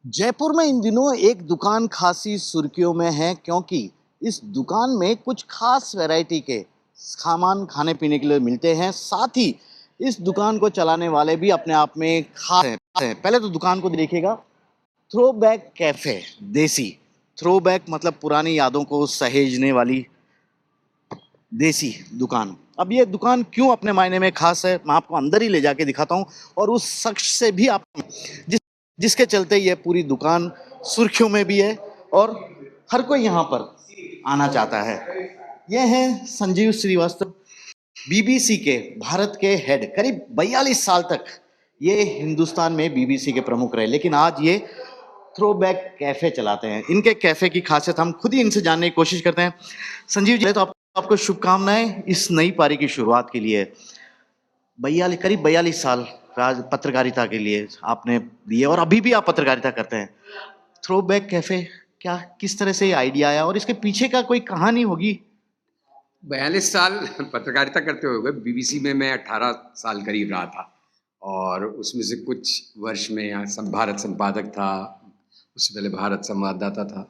जयपुर में इन दिनों एक दुकान खासी सुर्खियों में है क्योंकि इस दुकान में कुछ खास वैरायटी के सामान खाने पीने के लिए मिलते हैं। साथ ही इस दुकान को चलाने वाले भी अपने आप में खास हैं। पहले तो दुकान को देखिएगा, थ्रो बैक कैफे देसी। थ्रो बैक मतलब पुरानी यादों को सहेजने वाली देसी दुकान। अब ये दुकान क्यों अपने मायने में खास है, मैं आपको अंदर ही ले जाके दिखाता हूँ और उस शख्स से भी आप जिसके चलते ये पूरी दुकान सुर्खियों में भी है और हर कोई यहाँ पर आना चाहता है। ये हैं संजीव श्रीवास्तव, बीबीसी के भारत के हेड। करीब 42 साल तक ये हिंदुस्तान में बीबीसी के प्रमुख रहे, लेकिन आज ये थ्रो बैक कैफे चलाते हैं। इनके कैफे की खासियत हम खुद ही इनसे जानने की कोशिश करते हैं। संजीव जी, तो आपको शुभकामनाएं इस नई पारी की शुरुआत के लिए। करीब 42 साल पत्रकारिता के लिए आपने दिए और अभी भी आप पत्रकारिता करते हैं। थ्रो बैक कैफे, क्या किस तरह से ये आइडिया आया और इसके पीछे का कोई कहानी होगी? 42 साल पत्रकारिता करते हुए बीबीसी में मैं 18 साल करीब रहा था और उसमें से कुछ वर्ष में यहाँ भारत संपादक था, उससे पहले भारत संवाददाता था।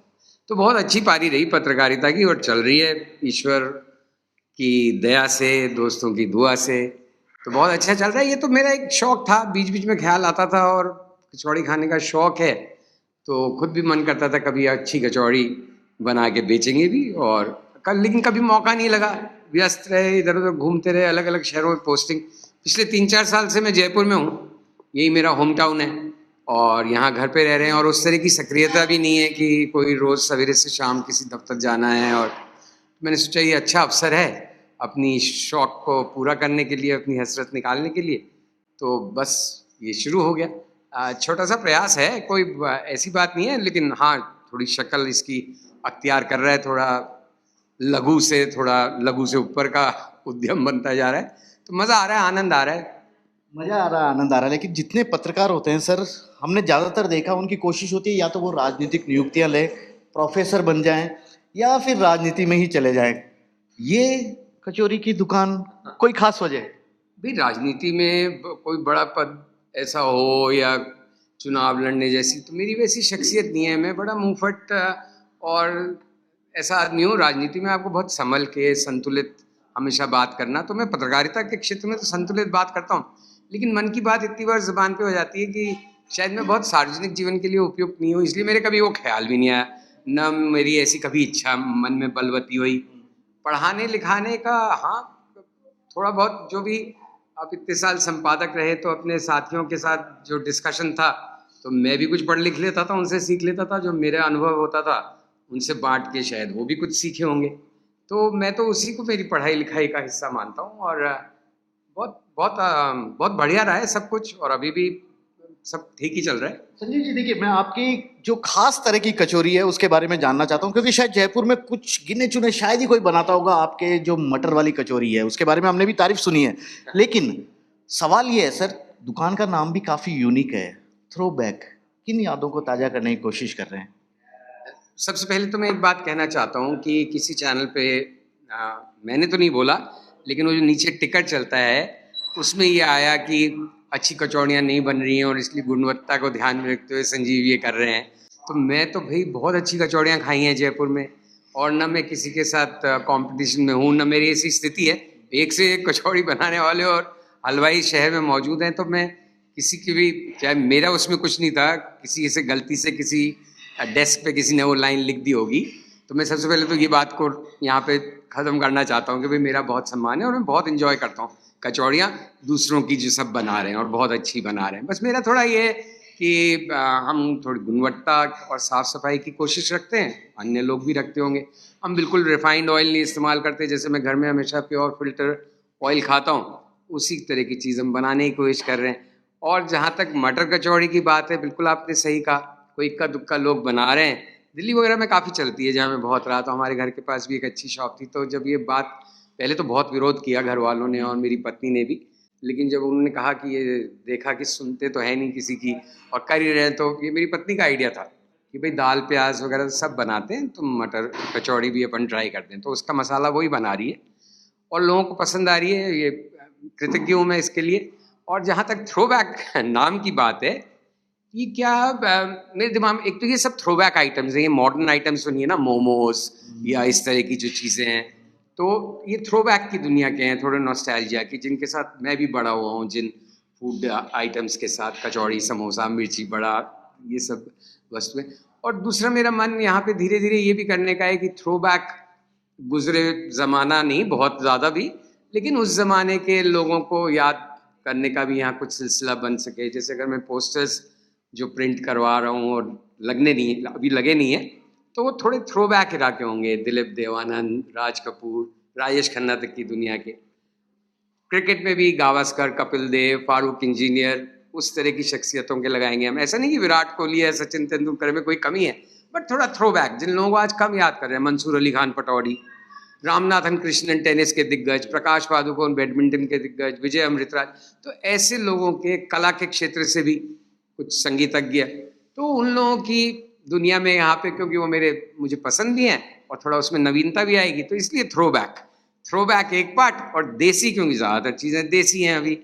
तो बहुत अच्छी पारी रही पत्रकारिता की और चल रही है ईश्वर की दया से, दोस्तों की दुआ से। तो बहुत अच्छा चल रहा है। ये तो मेरा एक शौक था, बीच बीच में ख्याल आता था और कचौड़ी खाने का शौक है तो खुद भी मन करता था कभी अच्छी कचौड़ी बना के बेचेंगे भी। और लेकिन कभी मौका नहीं लगा, व्यस्त रहे, इधर उधर घूमते रहे, अलग अलग शहरों में पोस्टिंग। पिछले 3-4 साल से मैं जयपुर में हूँ, यही मेरा होम टाउन है और यहाँ घर पे रह रहे हैं और उस तरह की सक्रियता भी नहीं है कि कोई रोज़ सवेरे से शाम किसी दफ्तर जाना है। और मैंने सोचा ये अच्छा अवसर है अपनी शौक को पूरा करने के लिए, अपनी हसरत निकालने के लिए। तो बस ये शुरू हो गया। छोटा सा प्रयास है, कोई ऐसी बात नहीं है, लेकिन हाँ थोड़ी शक्ल इसकी अख्तियार कर रहा है, थोड़ा लघु से ऊपर का उद्यम बनता जा रहा है। तो मज़ा आ रहा है, आनंद आ रहा है। मजा आ रहा है, आनंद आ रहा है। लेकिन जितने पत्रकार होते हैं सर, हमने ज्यादातर देखा उनकी कोशिश होती है या तो वो राजनीतिक नियुक्तियां ले, प्रोफेसर बन जाएं या फिर राजनीति में ही चले जाएं। ये कचौरी की दुकान, कोई खास वजह? भाई राजनीति में कोई बड़ा पद ऐसा हो या चुनाव लड़ने जैसी तो मेरी वैसी शख्सियत नहीं है। मैं बड़ा मुंहफट और ऐसा आदमी हूँ। राजनीति में आपको बहुत संभल के संतुलित हमेशा बात करना, तो मैं पत्रकारिता के क्षेत्र में तो संतुलित बात करता हूँ, लेकिन मन की बात इतनी बार जुबान पे हो जाती है कि शायद मैं बहुत सार्वजनिक जीवन के लिए उपयुक्त नहीं हूँ, इसलिए मेरे कभी वो ख्याल भी नहीं आया, न मेरी ऐसी कभी इच्छा मन में बलवती हुई पढ़ाने लिखाने का। हाँ थोड़ा बहुत जो भी, आप इतने साल संपादक रहे तो अपने साथियों के साथ जो डिस्कशन था तो मैं भी कुछ पढ़ लिख लेता था, उनसे सीख लेता था, जो मेरा अनुभव होता था उनसे बांट के शायद वो भी कुछ सीखे होंगे। तो मैं तो उसी को मेरी पढ़ाई लिखाई का हिस्सा मानता हूँ और बहुत बहुत बहुत बढ़िया रहा है सब कुछ और अभी भी सब ठीक ही चल रहा है। संजीव जी, देखिए, मैं आपकी जो खास तरह की कचौरी है उसके बारे में जानना चाहता हूँ, क्योंकि शायद जयपुर में कुछ गिने चुने शायद ही कोई बनाता होगा। आपके जो मटर वाली कचौरी है उसके बारे में हमने भी तारीफ सुनी है, लेकिन सवाल ये है सर, दुकान का नाम भी काफी यूनिक है, थ्रो बैक। किन यादों को ताजा करने की कोशिश कर रहे हैं? सबसे पहले तो मैं एक बात कहना चाहता हूँ कि किसी चैनल पे मैंने तो नहीं बोला, लेकिन वो जो नीचे टिकट चलता है उसमें ये आया कि अच्छी कचौड़ियाँ नहीं बन रही हैं और इसलिए गुणवत्ता को ध्यान में रखते हुए संजीव ये कर रहे हैं। तो मैं तो भाई बहुत अच्छी कचौड़ियाँ खाई हैं जयपुर में और न मैं किसी के साथ कंपटीशन में हूँ, न मेरी ऐसी स्थिति है। एक से एक कचौड़ी बनाने वाले और हलवाई शहर में मौजूद हैं, तो मैं किसी की भी, चाहे मेरा उसमें कुछ नहीं था, किसी से गलती से किसी डेस्क पे किसी ने वो लाइन लिख दी होगी, तो मैं सबसे पहले तो ये बात को यहाँ पे ख़त्म करना चाहता हूँ कि भाई मेरा बहुत सम्मान है और मैं बहुत इन्जॉय करता हूँ कचौड़ियाँ दूसरों की जो सब बना रहे हैं और बहुत अच्छी बना रहे हैं। बस मेरा थोड़ा ये है कि हम थोड़ी गुणवत्ता और साफ़ सफाई की कोशिश रखते हैं, अन्य लोग भी रखते होंगे। हम बिल्कुल रिफाइंड ऑयल नहीं इस्तेमाल करते, जैसे मैं घर में हमेशा प्योर फिल्टर ऑयल खाता हूँ, उसी तरह की चीज़ हम बनाने की कोशिश कर रहे हैं। और जहाँ तक मटर कचौड़ी की बात है, बिल्कुल आपने सही कहा, कोई इक्का दुक्का लोग बना रहे हैं। दिल्ली वगैरह में काफ़ी चलती है, जहाँ मैं बहुत रहा, तो हमारे घर के पास भी एक अच्छी शॉप थी। तो जब ये बात, पहले तो बहुत विरोध किया घर वालों ने और मेरी पत्नी ने भी, लेकिन जब उन्होंने कहा कि ये देखा कि सुनते तो है नहीं किसी की और कर ही रहे हैं, तो ये मेरी पत्नी का आइडिया था कि भाई दाल प्याज वगैरह सब बनाते हैं तो मटर कचौड़ी भी अपन ट्राई करते हैं। तो उसका मसाला वही बना रही है और लोगों को पसंद आ रही है, ये कृतज्ञ हूँ मैं इसके लिए। और जहाँ तक थ्रो बैक नाम की बात है, ये क्या मेरे दिमाग में एक तो ये सब थ्रोबैक आइटम्स हैं, ये मॉडर्न आइटम्स तो नहीं है ना, मोमोज या इस तरह की जो चीज़ें हैं, तो ये थ्रोबैक की दुनिया के हैं, थोड़े नॉस्टैल्जिया की, जिनके साथ मैं भी बड़ा हुआ हूँ, जिन फूड आइटम्स के साथ, कचौड़ी, समोसा, मिर्ची बड़ा, ये सब वस्तुएं। और दूसरा मेरा मन यहाँ पे धीरे धीरे ये भी करने का है कि थ्रोबैक, गुजरे ज़माना नहीं बहुत ज़्यादा भी, लेकिन उस ज़माने के लोगों को याद करने का भी यहाँ कुछ सिलसिला बन सके। जैसे अगर मैं पोस्टर्स जो प्रिंट करवा रहा हूँ और लगने नहीं, अभी लगे नहीं है, तो वो थोड़े थ्रो बैक इरा के होंगे, दिलीप देवानंद, राज कपूर, राजेश खन्ना तक की दुनिया के। क्रिकेट में भी गावस्कर, कपिल देव, फारूक इंजीनियर, उस तरह की शख्सियतों के लगाएंगे हम। ऐसा नहीं कि विराट कोहली है, सचिन तेंदुलकर में कोई कमी है, बट थोड़ा थ्रो बैक, जिन लोगों को आज कम याद कर रहे हैं, मंसूर अली खान पटौड़ी, रामनाथन कृष्णन टेनिस के दिग्गज, प्रकाश पादुकोण बैडमिंटन के दिग्गज, विजय अमृतराज, तो ऐसे लोगों के कला के क्षेत्र से भी कुछ संगीतज्ञ, तो उन लोगों की दुनिया में यहाँ पे, क्योंकि वो मुझे पसंद भी हैं और थोड़ा उसमें नवीनता भी आएगी, तो इसलिए थ्रो बैक एक पार्ट, और देसी, क्योंकि ज़्यादातर चीज़ें देसी हैं अभी,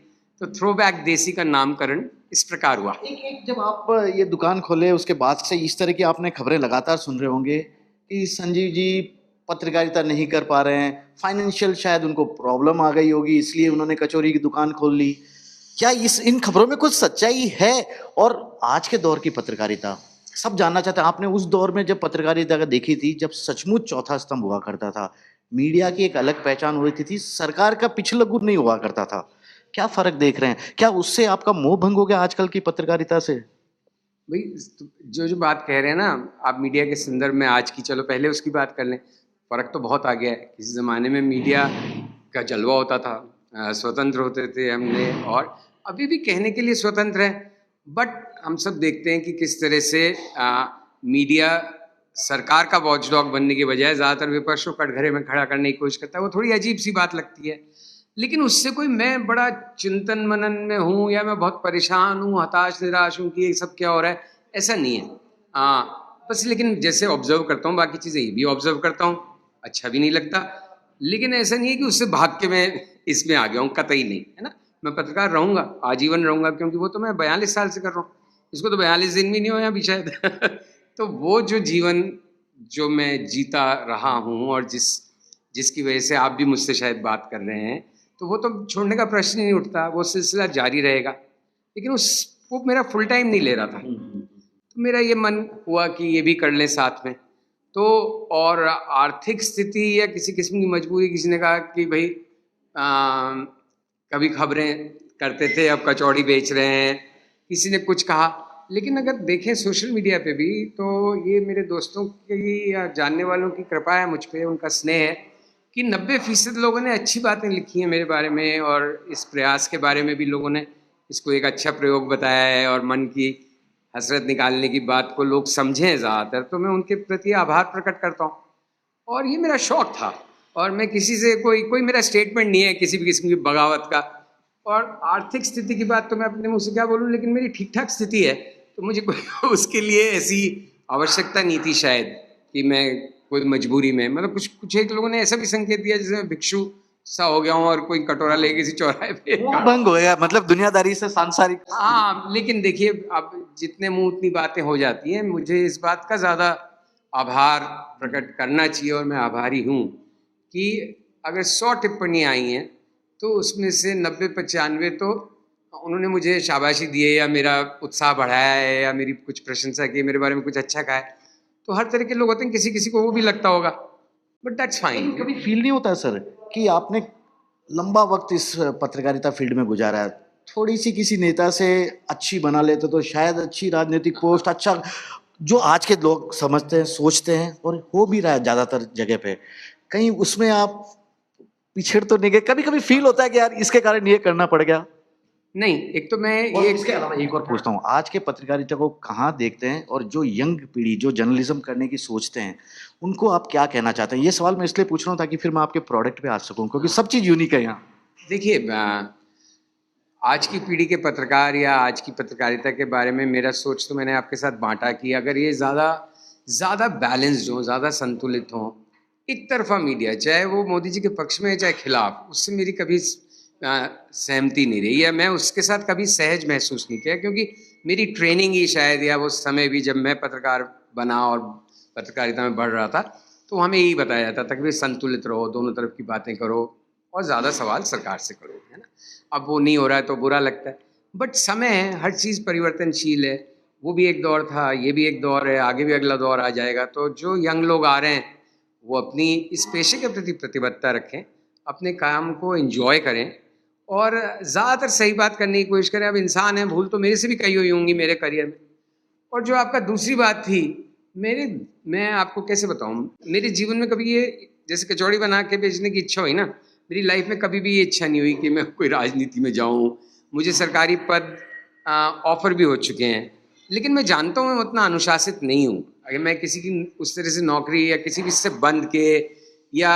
तो थ्रो बैक देसी का नामकरण इस प्रकार हुआ। एक जब आप ये दुकान खोले उसके बाद से इस तरह की आपने खबरें लगातार सुन रहे होंगे कि संजीव जी पत्रकारिता नहीं कर पा रहे हैं, फाइनेंशियल शायद उनको प्रॉब्लम आ गई होगी, इसलिए उन्होंने कचौरी की दुकान खोल ली। क्या इन खबरों में कुछ सच्चाई है? और आज के दौर की पत्रकारिता सब जानना चाहते हैं। आपने उस दौर में जब पत्रकारिता का देखी थी, जब सचमुच चौथा स्तंभ हुआ करता था, मीडिया की एक अलग पहचान होती थी, सरकार का पिछलग्गू नहीं हुआ करता था, क्या फर्क देख रहे हैं? क्या उससे आपका मोह भंग हो गया आजकल की पत्रकारिता से? भाई, जो बात कह रहे हैं ना आप मीडिया के संदर्भ में आज की, चलो पहले उसकी बात कर लें। फ़र्क तो बहुत आ गया है। किसी ज़माने में मीडिया का जलवा होता था, स्वतंत्र होते थे हमने, और अभी भी कहने के लिए स्वतंत्र है, बट हम सब देखते हैं कि किस तरह से मीडिया सरकार का वॉचडॉग बनने के बजाय ज़्यादातर विपक्ष को कटघरे में खड़ा करने की कोशिश करता है। वो थोड़ी अजीब सी बात लगती है, लेकिन उससे कोई मैं बड़ा चिंतन मनन में हूँ या मैं बहुत परेशान हूँ, हताश निराश हूँ कि ये सब क्या हो रहा है, ऐसा नहीं है। बस लेकिन जैसे ऑब्जर्व करता हूँ, बाकी चीज़ें ये भी ऑब्जर्व करता हूँ, अच्छा भी नहीं लगता, लेकिन ऐसा नहीं है कि उससे भाग के मैं इसमें आ गया हूँ, कतई नहीं, है ना। मैं पत्रकार रहूँगा, आजीवन रहूँगा, क्योंकि वो तो मैं 42 साल से कर रहा हूँ, इसको तो 42 दिन भी नहीं हुए अभी शायद तो वो जो जीवन जो मैं जीता रहा हूँ, और जिसकी वजह से आप भी मुझसे शायद बात कर रहे हैं, तो वो तो छोड़ने का प्रश्न ही नहीं उठता, वो सिलसिला जारी रहेगा। लेकिन वो मेरा फुल टाइम नहीं ले रहा था, तो मेरा ये मन हुआ कि ये भी कर लें साथ में। तो और आर्थिक स्थिति या किसी किस्म की मजबूरी, किसी ने कहा कि भाई कभी खबरें करते थे, अब कचौड़ी बेच रहे हैं, किसी ने कुछ कहा। लेकिन अगर देखें सोशल मीडिया पे भी, तो ये मेरे दोस्तों की या जानने वालों की कृपा है मुझ पे, उनका स्नेह है कि 90% लोगों ने अच्छी बातें लिखी हैं मेरे बारे में, और इस प्रयास के बारे में भी लोगों ने इसको एक अच्छा प्रयोग बताया है, और मन की हसरत निकालने की बात को लोग समझें ज़्यादातर, तो मैं उनके प्रति आभार प्रकट करता हूँ। और ये मेरा शौक था, और मैं किसी से कोई मेरा स्टेटमेंट नहीं है किसी भी किस्म की बगावत का। और आर्थिक स्थिति की बात तो मैं अपने मुँह से क्या बोलूँ, लेकिन मेरी ठीक ठाक स्थिति है, तो मुझे कोई उसके लिए ऐसी आवश्यकता नहीं थी शायद कि मैं कोई मजबूरी में, मतलब कुछ एक लोगों ने ऐसा भी संकेत दिया जैसे मैं भिक्षु सा हो गया हूँ और कोई कटोरा ले किसी चौराहे पे भंग हो गया, मतलब दुनियादारी से सांसारिक। हाँ, लेकिन देखिए, अब जितने मुंह उतनी बातें हो जाती हैं। मुझे इस बात का ज़्यादा आभार प्रकट करना चाहिए, और मैं आभारी हूँ कि अगर 100 टिप्पणियाँ आई हैं, तो उसमें से 90-95 तो उन्होंने मुझे शाबाशी दी है, या मेरा उत्साह बढ़ाया है, या मेरी कुछ प्रशंसा की, मेरे बारे में कुछ अच्छा कहा है। तो हर तरह के लोग होते हैं, किसी किसी को वो भी लगता होगा, बट दैट्स फाइन। कभी फील नहीं होता सर कि आपने लंबा वक्त इस पत्रकारिता फील्ड में गुजारा है, थोड़ी सी किसी नेता से अच्छी बना लेते तो शायद अच्छी राजनीतिक पोस्ट, अच्छा जो आज के लोग समझते हैं, सोचते हैं, और हो भी रहा है ज्यादातर जगह पे, कहीं उसमें आप पिछड़ तो नहीं गए? कभी कभी फील होता है कि यार इसके कारण ये करना पड़ गया? नहीं, एक तो मैं और ये इसके अलावा एक और पूछता हूँ, आज के पत्रकारिता को कहाँ देखते हैं, और जो यंग पीढ़ी जो जर्नलिज्म करने की सोचते हैं, उनको आप क्या कहना चाहते हैं? ये सवाल मैं इसलिए पूछ रहा हूँ ताकि फिर मैं आपके प्रोडक्ट पे आ सकूँ, क्योंकि सब चीज़ यूनिक है यहाँ। देखिए, आज की पीढ़ी के पत्रकार या आज की पत्रकारिता के बारे में मेरा सोच तो मैंने आपके साथ बांटा कि अगर ये ज़्यादा बैलेंस्ड हो, ज़्यादा संतुलित हो, एक तरफा मीडिया, चाहे वो मोदी जी के पक्ष में है चाहे खिलाफ, उससे मेरी कभी सहमति नहीं रही है, मैं उसके साथ कभी सहज महसूस नहीं किया, क्योंकि मेरी ट्रेनिंग ही शायद, या वो समय भी जब मैं पत्रकार बना और पत्रकारिता में बढ़ रहा था, तो हमें यही बताया जाता था कि भाई संतुलित रहो, दोनों तरफ की बातें करो और ज़्यादा सवाल सरकार से करो, है ना। अब वो नहीं हो रहा है तो बुरा लगता है, बट समय है, हर चीज़ परिवर्तनशील है। वो भी एक दौर था, ये भी एक दौर है, आगे भी अगला दौर आ जाएगा। तो जो यंग लोग आ रहे हैं वो अपनी इस पेशे के प्रति प्रतिबद्धता रखें, अपने काम को एंजॉय करें और ज़्यादातर सही बात करने की कोशिश करें। अब इंसान है, भूल तो मेरे से भी कही हुई होंगी मेरे करियर में। और जो आपका दूसरी बात थी, मेरे मैं आपको कैसे बताऊं, मेरे जीवन में कभी ये जैसे कचौड़ी बना के बेचने की इच्छा हुई ना, मेरी लाइफ में कभी भी ये इच्छा नहीं हुई कि मैं कोई राजनीति में जाऊं। मुझे सरकारी पद ऑफर भी हो चुके हैं, लेकिन मैं जानता हूँ मैं उतना अनुशासित नहीं हूँ। अगर मैं किसी की उस तरह से नौकरी या किसी भी से बंध के, या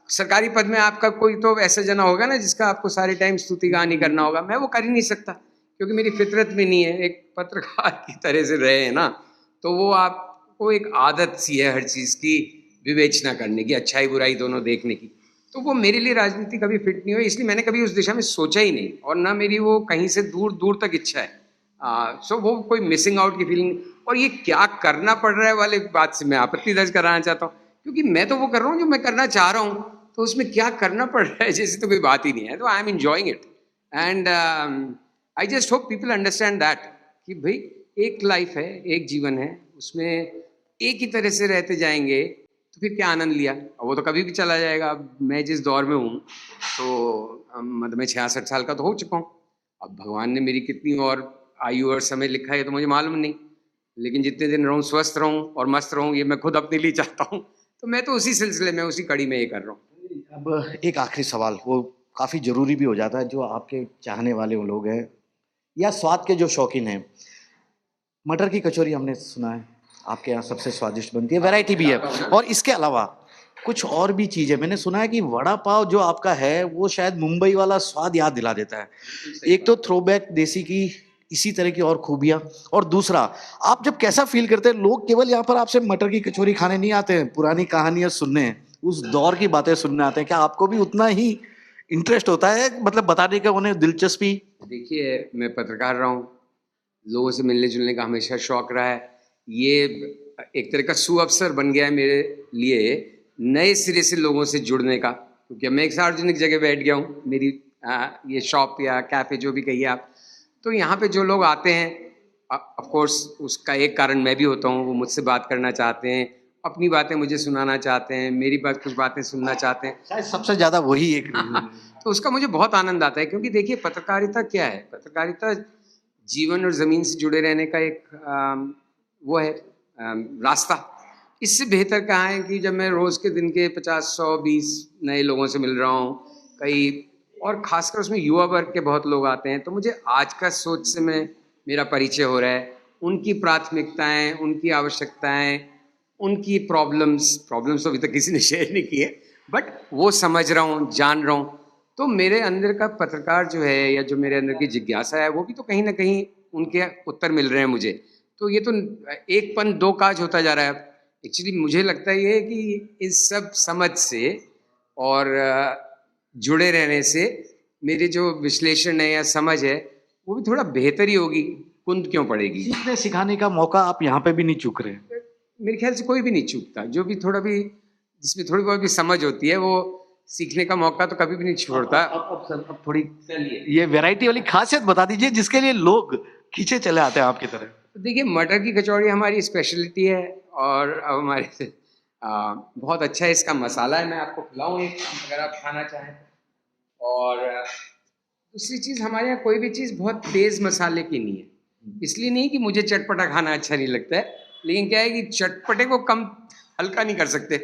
सरकारी पद में आपका कोई तो ऐसा जना होगा ना जिसका आपको सारे टाइम स्तुति गान ही करना होगा, मैं वो कर ही नहीं सकता क्योंकि मेरी फितरत में नहीं है। एक पत्रकार की तरह से रहे हैं ना, तो वो आपको एक आदत सी है हर चीज़ की विवेचना करने की, अच्छाई बुराई दोनों देखने की। तो वो मेरे लिए राजनीति कभी फिट नहीं हुई, इसलिए मैंने कभी उस दिशा में सोचा ही नहीं, और ना मेरी वो कहीं से दूर दूर तक इच्छा है। सो वो कोई मिसिंग आउट की फीलिंग। और ये क्या करना पड़ रहा है वाले बात से मैं आपत्ति दर्ज कराना चाहता हूँ, क्योंकि मैं तो वो कर रहा हूँ जो मैं करना चाह रहा हूँ, तो उसमें क्या करना पड़ रहा है जैसे तो कोई बात ही नहीं है। तो I am enjoying it and I just hope people understand that कि भाई एक लाइफ है, एक जीवन है, उसमें एक ही तरह से रहते जाएंगे तो फिर क्या आनंद लिया। और वो तो कभी भी चला जाएगा। अब मैं जिस दौर में हूँ तो मतलब मैं 66 साल का तो हो चुका हूँ। अब भगवान ने मेरी कितनी और आयु और समय लिखा है तो मुझे मालूम नहीं, लेकिन जितने दिन रहूँ स्वस्थ रहूँ और मस्त रहूँ, ये मैं खुद अपने लिए चाहता हूँ। तो मैं तो उसी सिलसिले में, उसी कड़ी में ये कर रहा हूँ। अब एक आखिरी सवाल, वो काफ़ी ज़रूरी भी हो जाता है, जो आपके चाहने वाले वो लोग हैं या स्वाद के जो शौकीन हैं, मटर की कचौरी हमने सुना है आपके यहाँ सबसे स्वादिष्ट बनती है, वैरायटी भी है, और इसके अलावा कुछ और भी चीज़ें मैंने सुना है कि वड़ा पाव जो आपका है वो शायद मुंबई वाला स्वाद याद दिला देता है। एक तो थ्रोबैक देसी की इसी तरह की और खूबियाँ, और दूसरा आप जब कैसा फील करते हैं, लोग केवल यहाँ पर आपसे मटर की कचौरी खाने नहीं आते हैं, पुरानी कहानियाँ सुनने, उस दौर की बातें सुनने आते हैं। क्या आपको भी उतना ही इंटरेस्ट होता है, मतलब बताने का उन्हें दिलचस्पी? देखिए, मैं पत्रकार रहा हूँ, लोगों से मिलने जुलने का हमेशा शौक रहा है। ये एक तरह का सुअवसर बन गया है मेरे लिए नए सिरे से लोगों से जुड़ने का, क्योंकि मैं एक सार्वजनिक जगह बैठ गया हूँ, मेरी ये शॉप या कैफ़े जो भी कहिए आप। तो यहाँ पे जो लोग आते हैं, ऑफ कोर्स उसका एक कारण मैं भी होता हूँ, वो मुझसे बात करना चाहते हैं, अपनी बातें मुझे सुनाना चाहते हैं, मेरी बात कुछ बातें सुनना चाहते हैं। शायद सबसे ज़्यादा वही एक तो उसका मुझे बहुत आनंद आता है, क्योंकि देखिए पत्रकारिता क्या है, पत्रकारिता जीवन और ज़मीन से जुड़े रहने का एक वो है रास्ता। इससे बेहतर कहाँ है कि जब मैं रोज़ के दिन के 50-100-20 नए लोगों से मिल रहा हूँ, कई और ख़ासकर उसमें युवा वर्ग के बहुत लोग आते हैं, तो मुझे आज का सोच से मेरा परिचय हो रहा है, उनकी प्राथमिकताएं, उनकी आवश्यकताएं, उनकी प्रॉब्लम्स तो अभी तक किसी ने शेयर नहीं की है, बट वो समझ रहा हूँ, जान रहा हूँ। तो मेरे अंदर का पत्रकार जो है, या जो मेरे अंदर की जिज्ञासा है, वो भी तो कहीं ना कहीं उनके उत्तर मिल रहे हैं मुझे। तो ये तो एक पन दो काज होता जा रहा है। एक्चुअली मुझे लगता है ये कि इस सब समझ से और जुड़े रहने से मेरी जो विश्लेषण है या समझ है वो भी थोड़ा बेहतर ही होगी, कुंद क्यों पड़ेगी। सीखने सिखाने का मौका आप यहाँ पे भी नहीं चूक रहे हैं। मेरे ख्याल से कोई भी नहीं चूकता, जो भी थोड़ा भी जिसमें थोड़ी बहुत भी समझ होती है वो सीखने का मौका तो कभी भी नहीं छोड़ता। अब थोड़ी ये वैरायटी वाली खासियत बता दीजिए जिसके लिए लोग खींचे चले आते हैं आपकी तरह। तो देखिए, मटर की कचौड़ी हमारी स्पेशलिटी है, और अब हमारे से बहुत अच्छा है इसका मसाला है, मैं आपको खिलाऊँ एक, अगर आप खाना चाहें। और दूसरी चीज़, हमारे यहाँ कोई भी चीज़ बहुत तेज़ मसाले की नहीं है, इसलिए नहीं कि मुझे चटपटा खाना अच्छा नहीं लगता है, लेकिन क्या है कि चटपटे को कम हल्का नहीं कर सकते।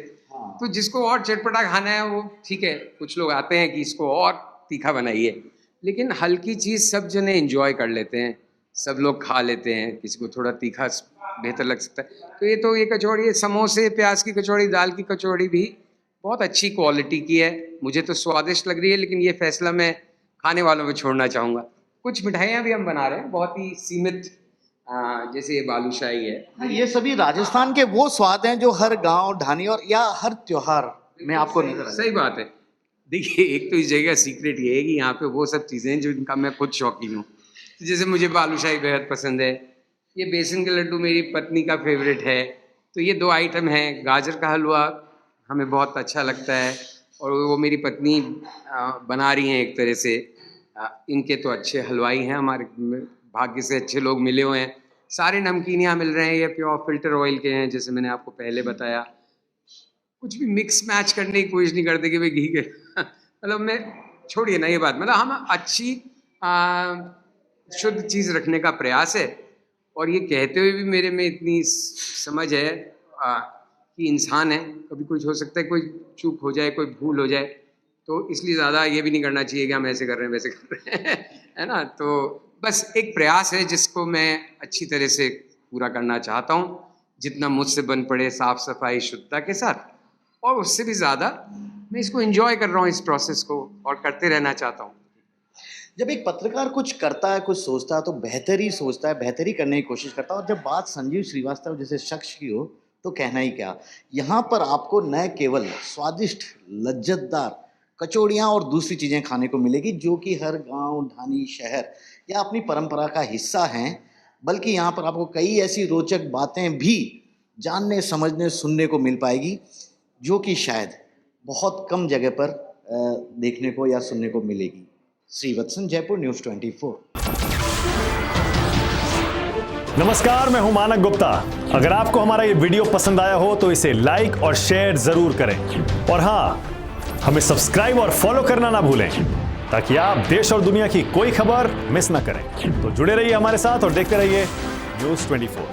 तो जिसको और चटपटा खाना है वो ठीक है, कुछ लोग आते हैं कि इसको और तीखा बनाइए, लेकिन हल्की चीज़ सब जने एंजॉय कर लेते हैं, सब लोग खा लेते हैं, किसी को थोड़ा तीखा बेहतर लग सकता है। तो ये कचौड़ी, समोसे, प्याज की कचौड़ी, दाल की कचौड़ी भी बहुत अच्छी क्वालिटी की है, मुझे तो स्वादिष्ट लग रही है, लेकिन ये फैसला मैं खाने वालों में छोड़ना चाहूँगा। कुछ मिठाइयाँ भी हम बना रहे हैं, बहुत ही सीमित, जैसे ये बालूशाही है। ये सभी राजस्थान के वो स्वाद हैं जो हर गांव, ढानी और या हर त्योहार में आपको नजर आए। सही बात है। देखिए, एक तो इस जगह का सीक्रेट ये है कि यहाँ पे वो सब चीज़ें हैं जो इनका मैं खुद शौकीन हूँ। जैसे मुझे बालूशाही बेहद पसंद है, ये बेसन के लड्डू मेरी पत्नी का फेवरेट है। तो ये 2 आइटम हैं। गाजर का हलवा हमें बहुत अच्छा लगता है और वो मेरी पत्नी बना रही हैं एक तरह से। इनके तो अच्छे हलवाई हैं, हमारे भाग्य से अच्छे लोग मिले हुए हैं। सारे नमकीन यहाँ मिल रहे हैं, ये प्योर फिल्टर ऑयल के हैं, जैसे मैंने आपको पहले बताया। कुछ भी मिक्स मैच करने की कोशिश नहीं करते कि भाई घी के मतलब मैं छोड़िए ना ये बात, मतलब हम अच्छी शुद्ध चीज़ रखने का प्रयास है। और ये कहते हुए भी मेरे में इतनी समझ है कि इंसान है, कभी कुछ हो सकता है, कोई चूक हो जाए, कोई भूल हो जाए, तो इसलिए ज़्यादा ये भी नहीं करना चाहिए कि हम ऐसे कर रहे हैं वैसे कर रहे हैं है ना। तो बस एक प्रयास है जिसको मैं अच्छी तरह से पूरा करना चाहता हूँ, जितना मुझसे बन पड़े, साफ सफाई शुद्धता के साथ। और उससे भी ज़्यादा मैं इसको एंजॉय कर रहा हूँ, इस प्रोसेस को, और करते रहना चाहता हूँ। जब एक पत्रकार कुछ करता है, कुछ सोचता है, तो बेहतर ही सोचता है, बेहतर ही करने की कोशिश करता है। और जब बात संजीव श्रीवास्तव जैसे शख्स की हो तो कहना ही क्या। यहाँ पर आपको न केवल स्वादिष्ट लज्जतदार कचौड़ियाँ और दूसरी चीज़ें खाने को मिलेगी जो कि हर गांव, ढानी, शहर या अपनी परंपरा का हिस्सा हैं, बल्कि यहाँ पर आपको कई ऐसी रोचक बातें भी जानने, समझने, सुनने को मिल पाएगी जो कि शायद बहुत कम जगह पर देखने को या सुनने को मिलेगी। श्रीवत्सन, जयपुर, न्यूज़ 24। नमस्कार, मैं हूं मानक गुप्ता। अगर आपको हमारा ये वीडियो पसंद आया हो तो इसे लाइक और शेयर जरूर करें। और हां, हमें सब्सक्राइब और फॉलो करना ना भूलें ताकि आप देश और दुनिया की कोई खबर मिस ना करें। तो जुड़े रहिए हमारे साथ और देखते रहिए न्यूज़ 24।